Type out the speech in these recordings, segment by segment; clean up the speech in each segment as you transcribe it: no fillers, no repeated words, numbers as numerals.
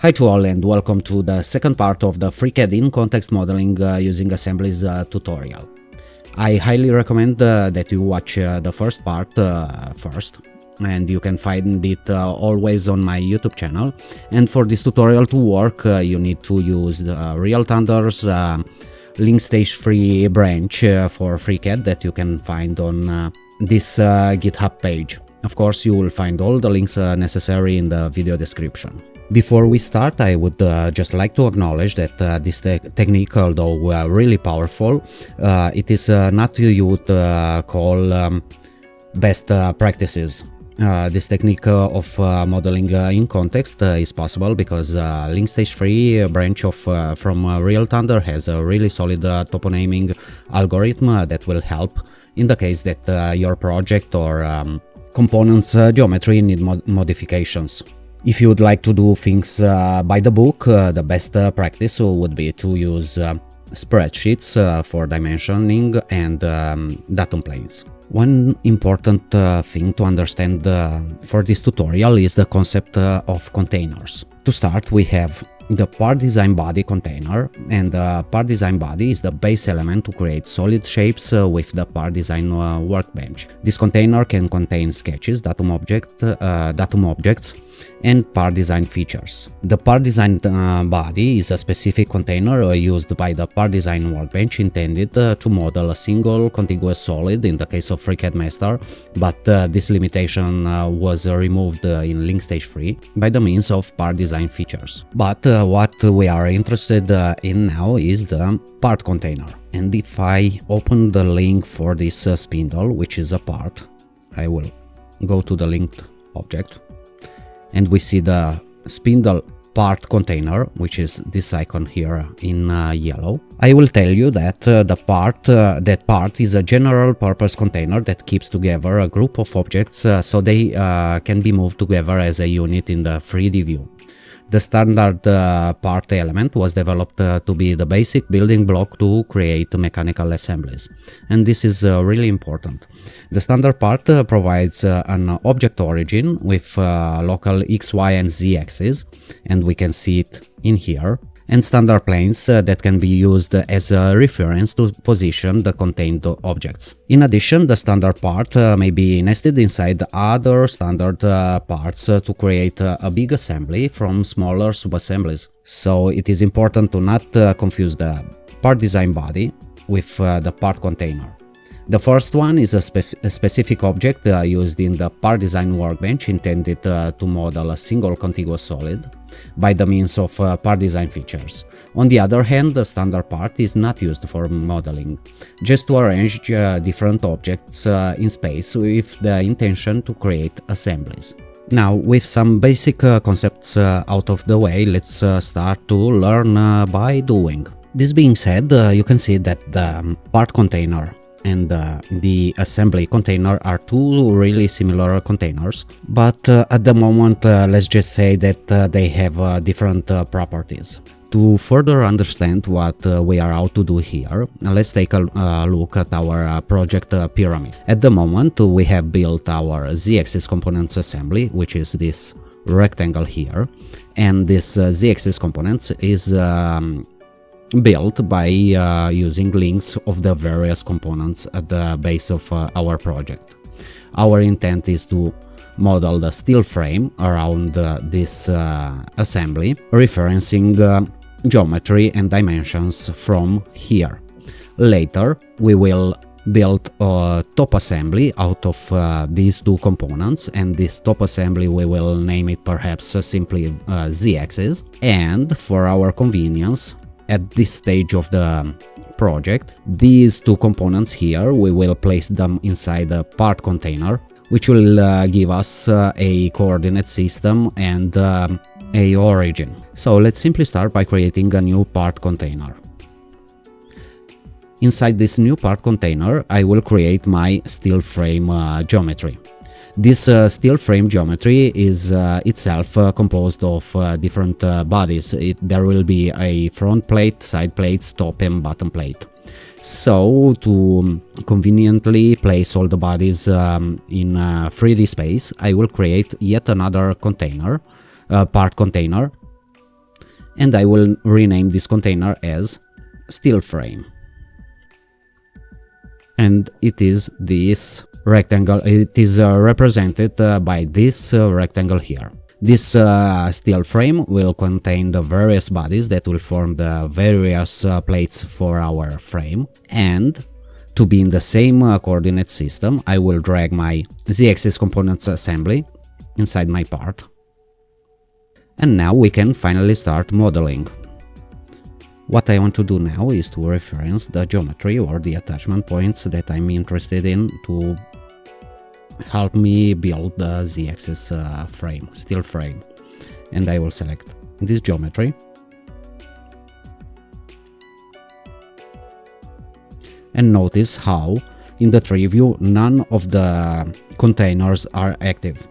Hi to all and welcome to the second part of the FreeCAD in context modeling using assemblies tutorial. I highly recommend that you watch the first part first, and you can find it always on my YouTube channel. And for this tutorial to work, you need to use Real Thunder's LinkStage3 branch for FreeCAD that you can find on this GitHub page. Of course, you will find all the links necessary in the video description. Before we start, I would just like to acknowledge that this technique, although really powerful, it is not you would call best practices. This technique of modeling in context is possible because LinkStage3 branch of from Real Thunder has a really solid toponaming algorithm that will help in the case that your project or components geometry need modifications. If you would like to do things by the book, the best practice would be to use spreadsheets for dimensioning and datum planes. One important thing to understand for this tutorial is the concept of containers. To start, we have the part design body container, and the part design body is the base element to create solid shapes with the part design workbench. This container can contain sketches, datum objects, and part design features. The part design body is a specific container used by the part design workbench intended to model a single contiguous solid in the case of FreeCAD Master, but this limitation was removed in LinkStage3 by the means of part design features. But what we are interested in now is the part container. And if I open the link for this spindle, which is a part, I will go to the linked object, and we see the spindle part container, which is this icon here in yellow. I will tell you that that part is a general purpose container that keeps together a group of objects so they can be moved together as a unit in the 3D view. The standard part element was developed to be the basic building block to create mechanical assemblies, and this is really important. The standard part provides an object origin with local X, Y, and Z axes, and we can see it in here, and standard planes that can be used as a reference to position the contained objects. In addition, the standard part may be nested inside other standard parts to create a big assembly from smaller subassemblies. So it is important to not confuse the part design body with the part container. The first one is a specific object used in the part design workbench intended to model a single contiguous solid by the means of part design features. On the other hand, the standard part is not used for modeling, just to arrange different objects in space with the intention to create assemblies. Now, with some basic concepts out of the way, let's start to learn by doing. This being said, you can see that the part container and the assembly container are two really similar containers, but at the moment let's just say that they have different properties. To further understand what we are out to do here, let's take a look at our project pyramid. At the moment we have built our Z-axis components assembly, which is this rectangle here, and this Z-axis components is built by using links of the various components at the base of our project. Our intent is to model the steel frame around this assembly, referencing geometry and dimensions from here. Later, we will build a top assembly out of these two components, and this top assembly we will name it perhaps simply Z-axis, and for our convenience, at this stage of the project, these two components here, we will place them inside a part container, which will give us a coordinate system and a origin. So let's simply start by creating a new part container. Inside this new part container, I will create my steel frame geometry. This steel frame geometry is itself composed of different bodies. There will be a front plate, side plates, top and bottom plate. So to conveniently place all the bodies in 3D space, I will create yet another container, part container, and I will rename this container as steel frame. And it is this rectangle, it is represented by this rectangle here. This steel frame will contain the various bodies that will form the various plates for our frame, and to be in the same coordinate system, I will drag my z-axis components assembly inside my part. And now we can finally start modeling. What I want to do now is to reference the geometry or the attachment points that I'm interested in to help me build the z-axis frame, steel frame. And I will select this geometry. And notice how in the tree view none of the containers are active.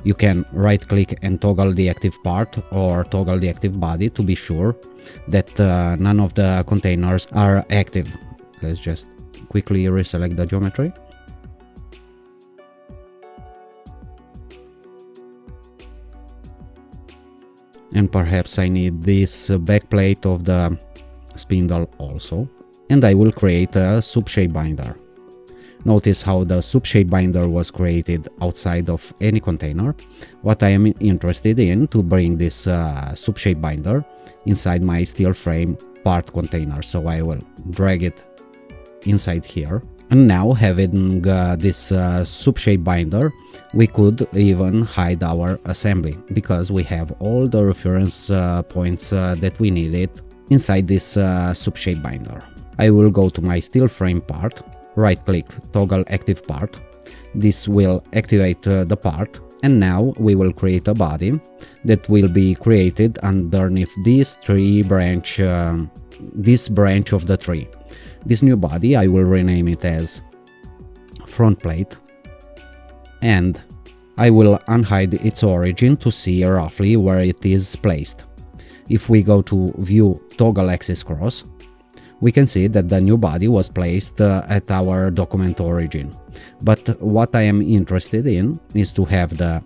You can right click and toggle the active part or toggle the active body to be sure that none of the containers are active. Let's just quickly reselect the geometry. And perhaps I need this back plate of the spindle also. And I will create a subshape binder. Notice how the subshape binder was created outside of any container. What I am interested in to bring this subshape binder inside my steel frame part container. So I will drag it inside here. And now having this subshape binder, we could even hide our assembly because we have all the reference points that we needed inside this subshape binder. I will go to my steel frame part, right click, toggle active part. This will activate the part, and now we will create a body that will be created underneath this branch of the tree. This new body, I will rename it as front plate, and I will unhide its origin to see roughly where it is placed. If we go to view toggle axis cross, we can see that the new body was placed at our document origin. But what I am interested in is to have the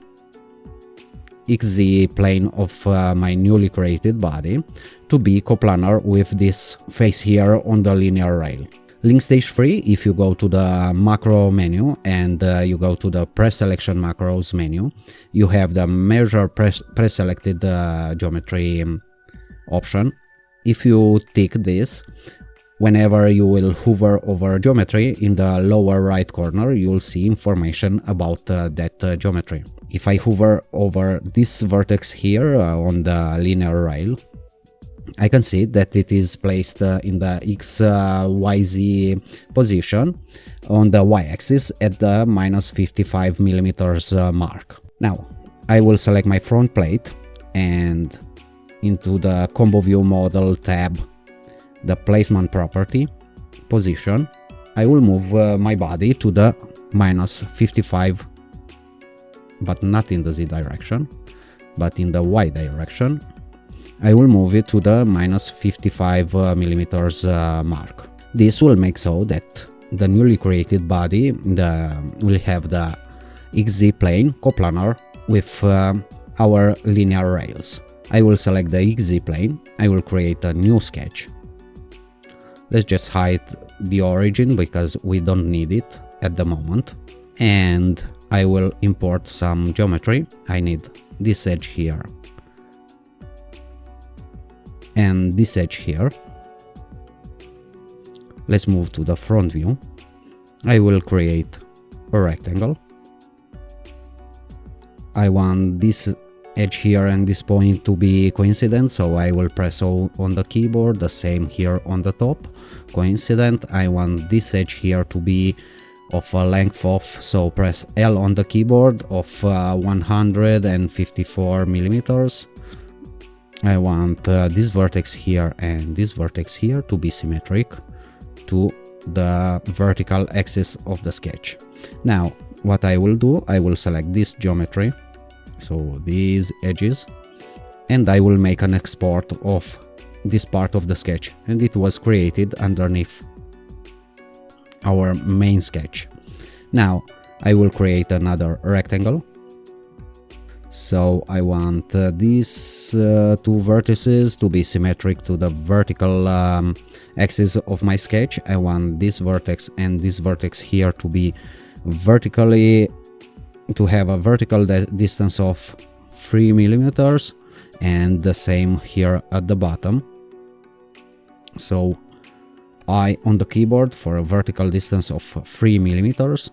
XZ plane of my newly created body to be coplanar with this face here on the linear rail. LinkStage3, if you go to the macro menu and you go to the pre-selection macros menu, you have the measure pre-selected geometry option. If you tick this, whenever you will hover over geometry, in the lower right corner you will see information about that geometry. If I hover over this vertex here on the linear rail, I can see that it is placed in the XYZ position on the y-axis at the -55 millimeters mark. Now I will select my front plate, and into the combo view model tab, the placement property position, I will move my body to the -55, but not in the Z direction, but in the Y direction. I will move it to the -55 millimeters mark. This will make so that the newly created body will have the XZ plane coplanar with our linear rails. I will select the XZ plane. I will create a new sketch. Let's just hide the origin because we don't need it at the moment. And I will import some geometry. I need this edge here and this edge here. Let's move to the front view. I will create a rectangle. I want this edge here and this point to be coincident, so I will press O on the keyboard, the same here on the top, coincident. I want this edge here to be of a length of, so press L on the keyboard, of 154 millimeters. I want this vertex here and this vertex here to be symmetric to the vertical axis of the sketch. Now what I will do, I will select this geometry, so these edges, and I will make an export of this part of the sketch, and it was created underneath our main sketch. Now I will create another rectangle, So I want these two vertices to be symmetric to the vertical axis of my sketch. I want this vertex and this vertex here to be vertically, to have a vertical distance of 3 millimeters, and the same here at the bottom. So I on the keyboard for a vertical distance of 3 millimeters,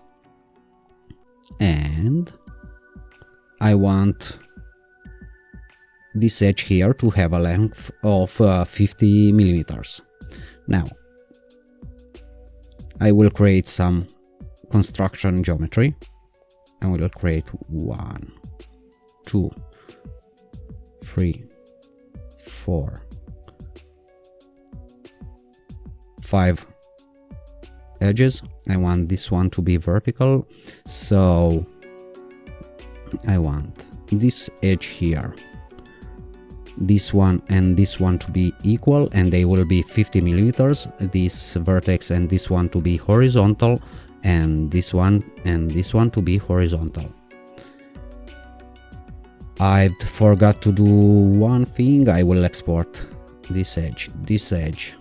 and I want this edge here to have a length of 50 millimeters. Now I will create some construction geometry. I will create 1, 2, 3, 4, 5 edges. I want this one to be vertical, so I want this edge here, this one and this one to be equal, and they will be 50 millimeters. This vertex and this one to be horizontal, and this one to be horizontal. I forgot to do one thing. I will export this edge, this edge,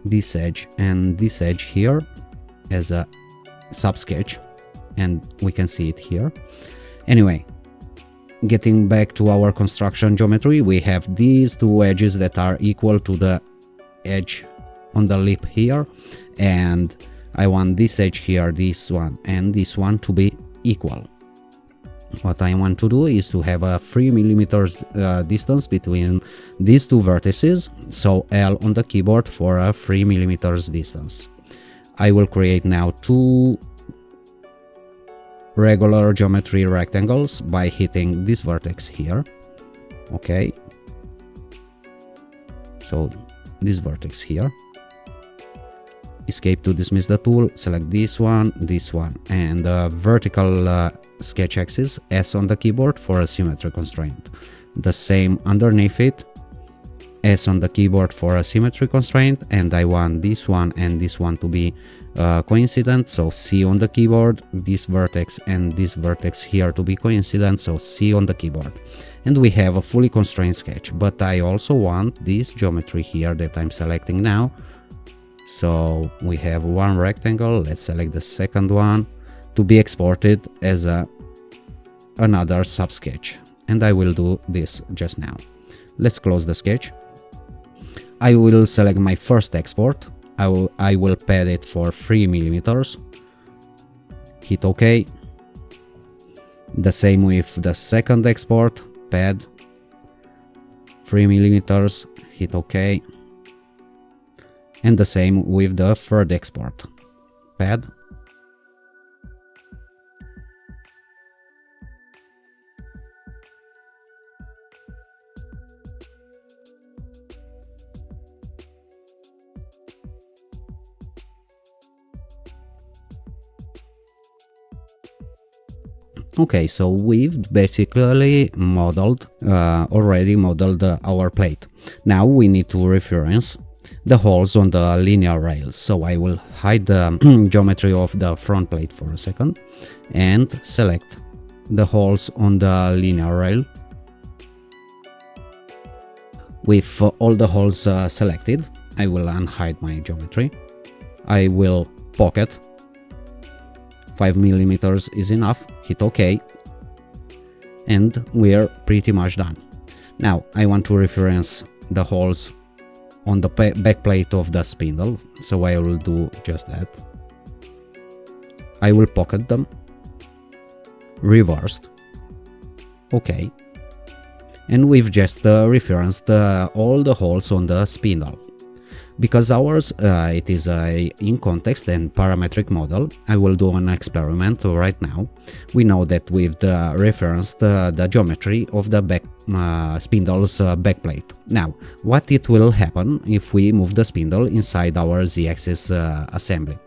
this edge, and this edge here as a subsketch, and we can see it here. Anyway, getting back to our construction geometry, we have these two edges that are equal to the edge on the lip here, and I want this edge here, this one and this one to be equal. What I want to do is to have a 3 millimeters distance between these two vertices, so L on the keyboard for a 3 millimeters distance. I will create now two regular geometry rectangles by hitting this vertex here. Okay, so this vertex here. Escape to dismiss the tool, select this one, and vertical sketch axis, S on the keyboard for a symmetry constraint. The same underneath it, S on the keyboard for a symmetry constraint, and I want this one and this one to be coincident, so C on the keyboard, this vertex and this vertex here to be coincident, so C on the keyboard. And we have a fully constrained sketch, but I also want this geometry here that I'm selecting now. So we have one rectangle, let's select the second one, to be exported as another subsketch, and I will do this just now. Let's close the sketch. I will select my first export. I will pad it for 3 millimeters. Hit OK. The same with the second export, pad 3 millimeters. Hit OK. And the same with the third export, pad. Okay, so we've basically already modeled our plate. Now we need to reference the holes on the linear rails. So I will hide the geometry of the front plate for a second and select the holes on the linear rail. With all the holes selected, I will unhide my geometry. I will pocket. 5 millimeters is enough. Hit OK. And we're pretty much done. Now I want to reference the holes on the back plate of the spindle, so I will do just that. I will pocket them, reversed, OK, and we've just referenced all the holes on the spindle. Because ours it is a in context and parametric model, I will do an experiment right now. We know that we've referenced the geometry of the spindle's backplate. Now, what it will happen if we move the spindle inside our z-axis assembly?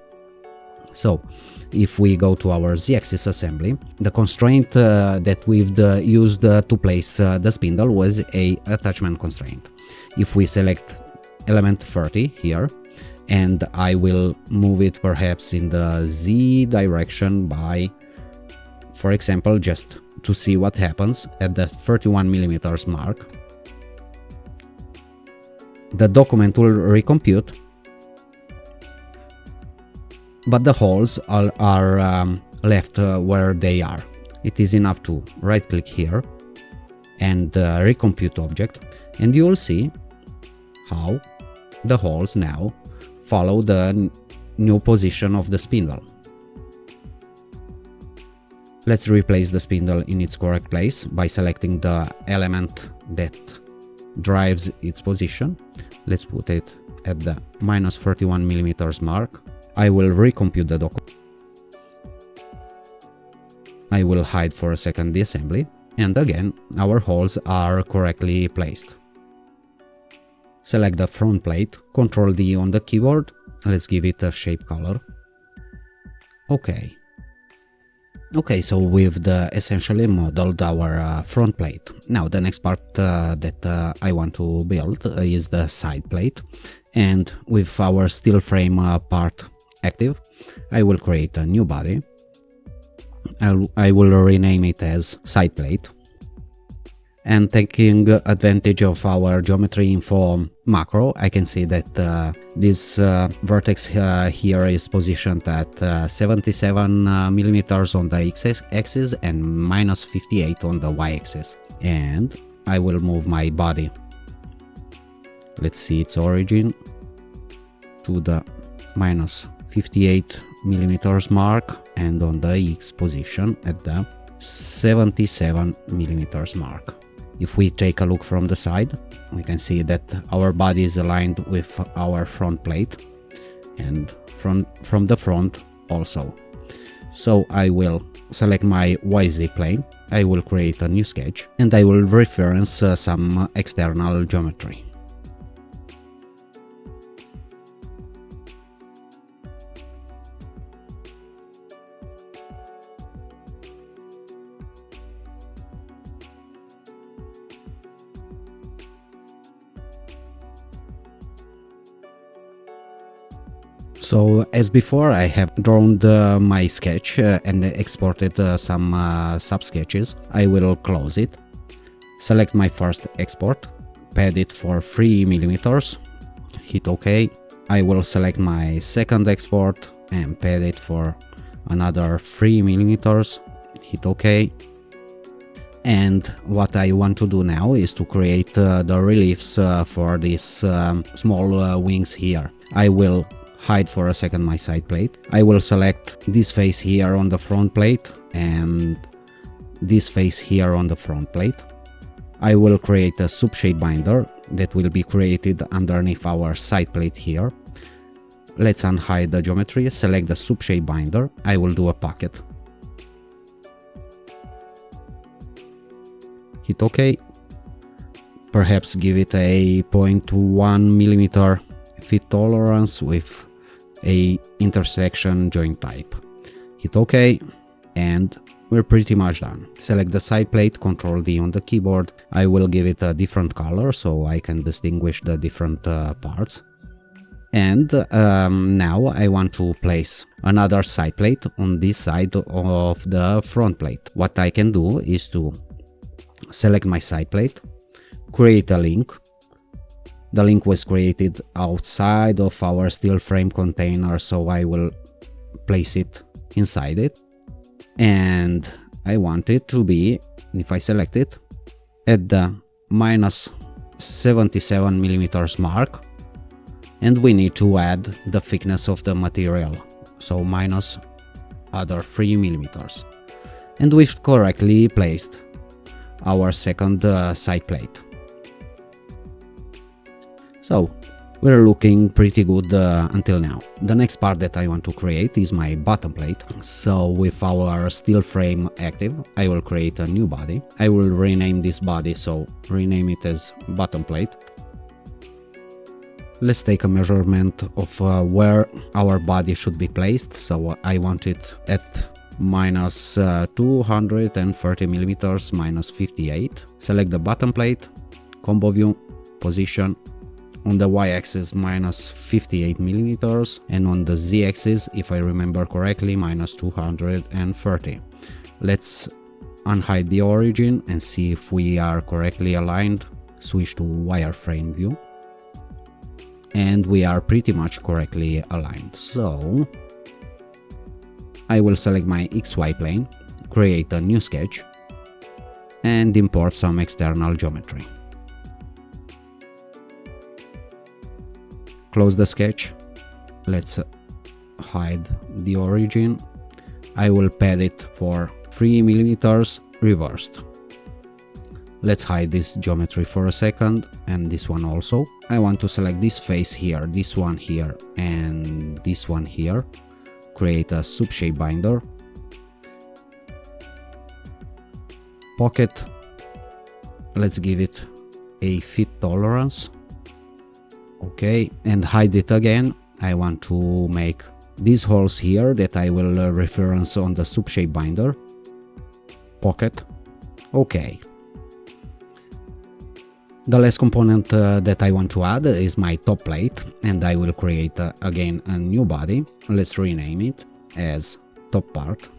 So, if we go to our z-axis assembly, the constraint that we've used to place the spindle was a attachment constraint. If we select element 30 here, and I will move it perhaps in the z direction by For example, just to see what happens at the 31mm mark, the document will recompute, but the holes are left where they are. It is enough to right click here and recompute object, and you will see how the holes now follow the new position of the spindle. Let's replace the spindle in its correct place by selecting the element that drives its position. Let's put it at the -31mm mark. I will recompute the document. I will hide for a second the assembly, and again our holes are correctly placed. Select the front plate, Ctrl D on the keyboard, let's give it a shape color. Okay, so we've essentially modeled our front plate. Now the next part that I want to build is the side plate, and with our steel frame part active, I will create a new body. I will rename it as side plate, and taking advantage of our geometry info macro, I can see that this vertex here is positioned at 77mm on the x-axis and -58 on the y-axis. And I will move my body, let's see its origin, to the -58mm mark, and on the x position at the 77mm mark. If we take a look from the side, we can see that our body is aligned with our front plate, and from the front also. So I will select my YZ plane, I will create a new sketch, and I will reference some external geometry. So as before, I have drawn my sketch and exported some sub-sketches. I will close it, select my first export, pad it for 3mm, hit OK. I will select my second export and pad it for another 3mm, hit OK. And what I want to do now is to create the reliefs for these small wings here. I will hide for a second my side plate. I will select this face here on the front plate and this face here on the front plate. I will create a subshape binder that will be created underneath our side plate here. Let's unhide the geometry, select the subshape binder. I will do a pocket. Hit OK. Perhaps give it a 0.1mm fit tolerance with a intersection joint type. Hit OK, and we're pretty much done. Select the side plate, Ctrl D on the keyboard. I will give it a different color so I can distinguish the different parts. And now I want to place another side plate on this side of the front plate. What I can do is to select my side plate, create a link. The link was created outside of our steel frame container, so I will place it inside it. And I want it to be, if I select it, at the -77mm mark. And we need to add the thickness of the material, so minus other 3mm. And we've correctly placed our second side plate. So we're looking pretty good until now. The next part that I want to create is my bottom plate. So with our steel frame active, I will create a new body. I will rename this body, so rename it as bottom plate. Let's take a measurement of where our body should be placed. So I want it at -230mm, -58. Select the bottom plate, combo view, position. On the y-axis -58mm, and on the z-axis, if I remember correctly, -230. Let's unhide the origin and see if we are correctly aligned. Switch to wireframe view. And we are pretty much correctly aligned. So I will select my XY plane, create a new sketch, and import some external geometry. Close the sketch. Let's hide the origin. I will pad it for 3 mm reversed. Let's hide this geometry for a second, and this one also. I want to select this face here, this one here, and this one here. Create a subshape binder. Pocket. Let's give it a fit tolerance. Okay, and hide it again. I want to make these holes here that I will reference on the subshape binder. Pocket. Okay. The last component that I want to add is my top plate, and I will create again a new body. Let's rename it as top part.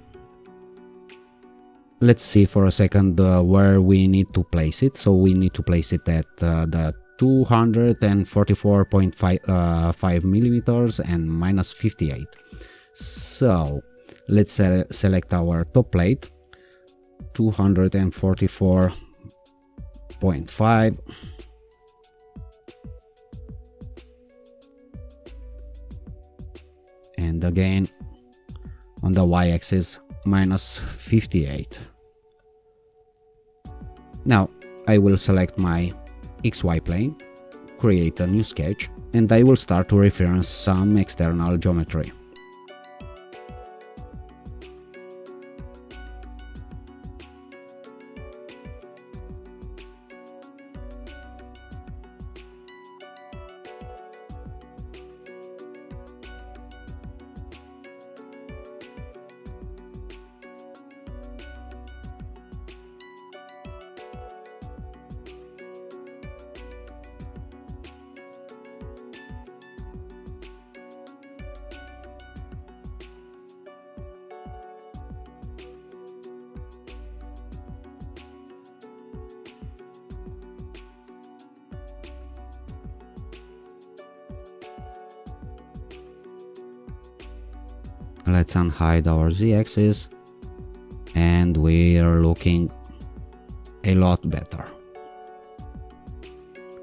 Let's see for a second where we need to place it. So we need to place it at the 244.5 millimeters and minus 58. So let's select our top plate, 244.5. And again on the y-axis minus 58. Now I will select my XY plane, create a new sketch, and I will start to reference some external geometry. Let's unhide our z-axis, and we are looking a lot better.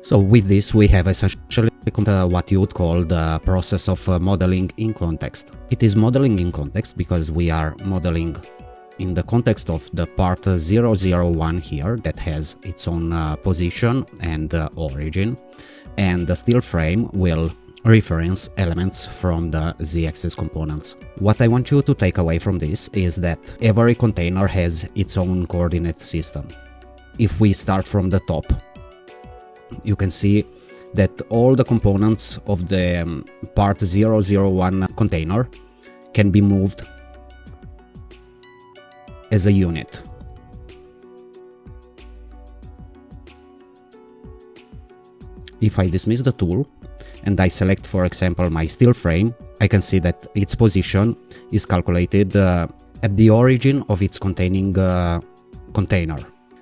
So with this we have essentially what you would call the process of modeling in context. It is modeling in context because we are modeling in the context of the part 001 here that has its own position and origin, and the steel frame will reference elements from the z-axis components. What I want you to take away from this is that every container has its own coordinate system. If we start from the top, you can see that all the components of the part 001 container can be moved as a unit. If I dismiss the tool and I select, for example, my steel frame, I can see that its position is calculated at the origin of its containing container.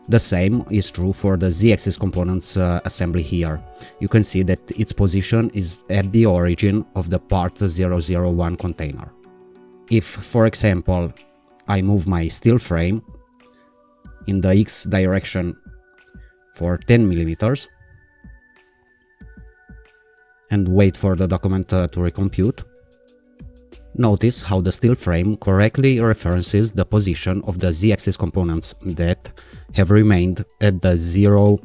The same is true for the z-axis components assembly here. You can see that its position is at the origin of the part 001 container. If, for example, I move my steel frame in the x direction for 10 millimeters, and wait for the document to recompute, notice how the steel frame correctly references the position of the z-axis components that have remained at the 0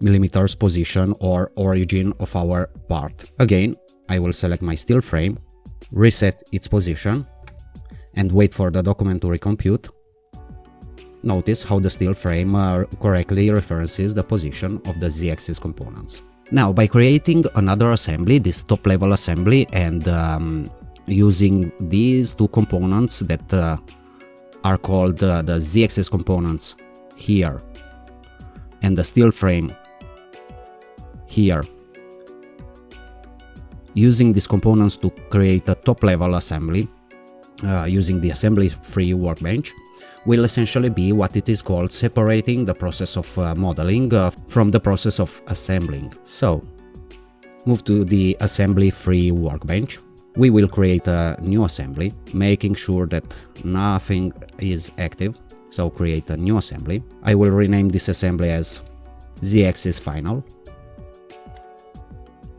millimeters position or origin of our part. Again, I will select my steel frame, reset its position, and wait for the document to recompute. Notice how the steel frame correctly references the position of the z-axis components. Now, by creating another assembly, this top level assembly, and using these two components that are called the z-axis components here and the steel frame here, using these components to create a top level assembly using the assembly free workbench, will essentially be what it is called separating the process of modeling from the process of assembling. So, move to the assembly free workbench. We will create a new assembly, making sure that nothing is active. So create a new assembly. I will rename this assembly as Z-axis final.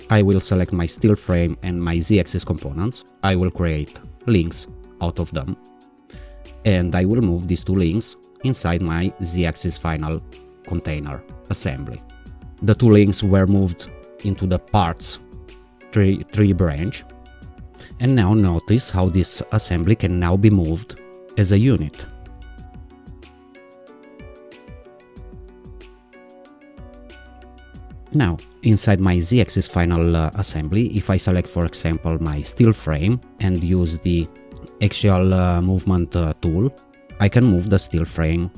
I will select my steel frame and my Z-axis components. I will create links out of them. And I will move these two links inside my Z-axis final container assembly. The two links were moved into the parts 3 branch. And now notice how this assembly can now be moved as a unit. Now, inside my Z-axis final assembly, if I select, for example, my steel frame and use the axial movement tool, I can move the steel frame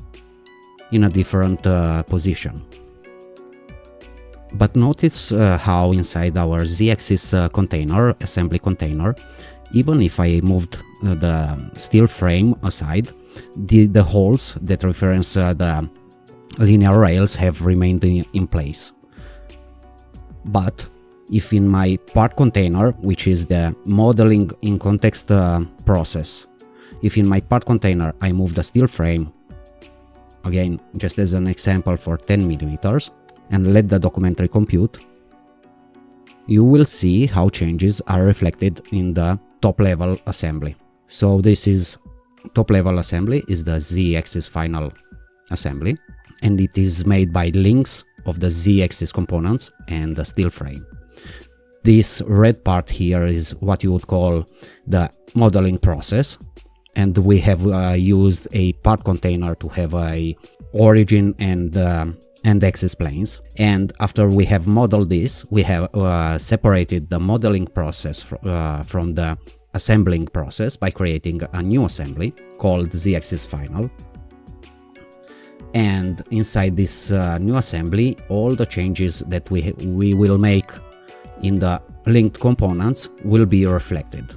in a different position. But notice how inside our Z-axis assembly container, even if I moved the steel frame aside, the holes that reference the linear rails have remained in place. But if in my part container, which is the modeling in context process, if in my part container I move the steel frame, again, just as an example for 10 millimeters, and let the documentary compute, you will see how changes are reflected in the top level assembly. So this is top level assembly is the Z-axis final assembly, and it is made by links of the Z-axis components and the steel frame. This red part here is what you would call the modeling process, and we have used a part container to have a origin and axis planes. And after we have modeled this, we have separated the modeling process from the assembling process by creating a new assembly called Z-axis final. And inside this new assembly, all the changes that we will make in the linked components will be reflected.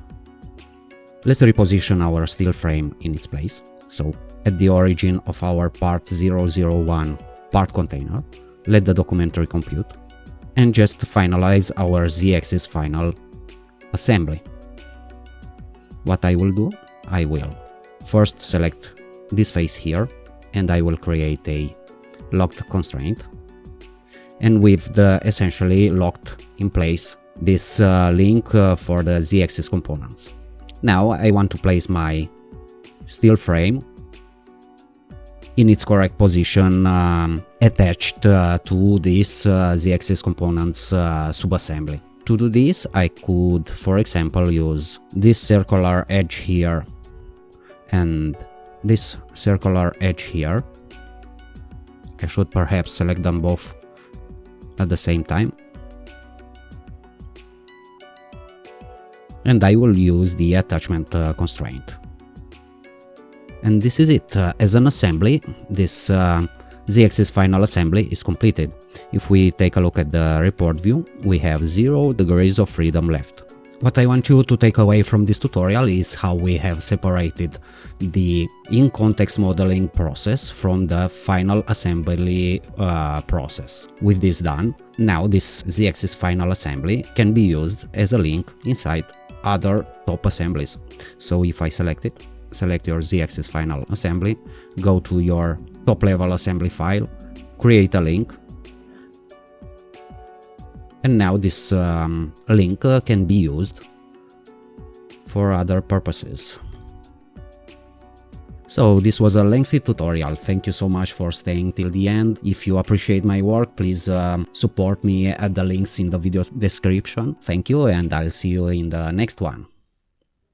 Let's reposition our steel frame in its place. So at the origin of our part 001 part container, let the documentary compute, and just finalize our Z-axis final assembly. What I will do, I will first select this face here, and I will create a locked constraint, and with the essentially locked in place this link for the Z-axis components. Now I want to place my steel frame in its correct position attached to this Z-axis components subassembly. To do this, I could, for example, use this circular edge here and this circular edge here. I should perhaps select them both at the same time. And I will use the attachment constraint. And this is it. As an assembly, this Z-axis final assembly is completed. If we take a look at the report view, we have 0 degrees of freedom left. What I want you to take away from this tutorial is how we have separated the in-context modeling process from the final assembly process. With this done, now this Z-axis final assembly can be used as a link inside other top assemblies. So if I select it, select your Z-axis final assembly, go to your top level assembly file, create a link, and now this link can be used for other purposes. So this was a lengthy tutorial. Thank you so much for staying till the end. If you appreciate my work, please support me at the links in the video description. Thank you, and I'll see you in the next one.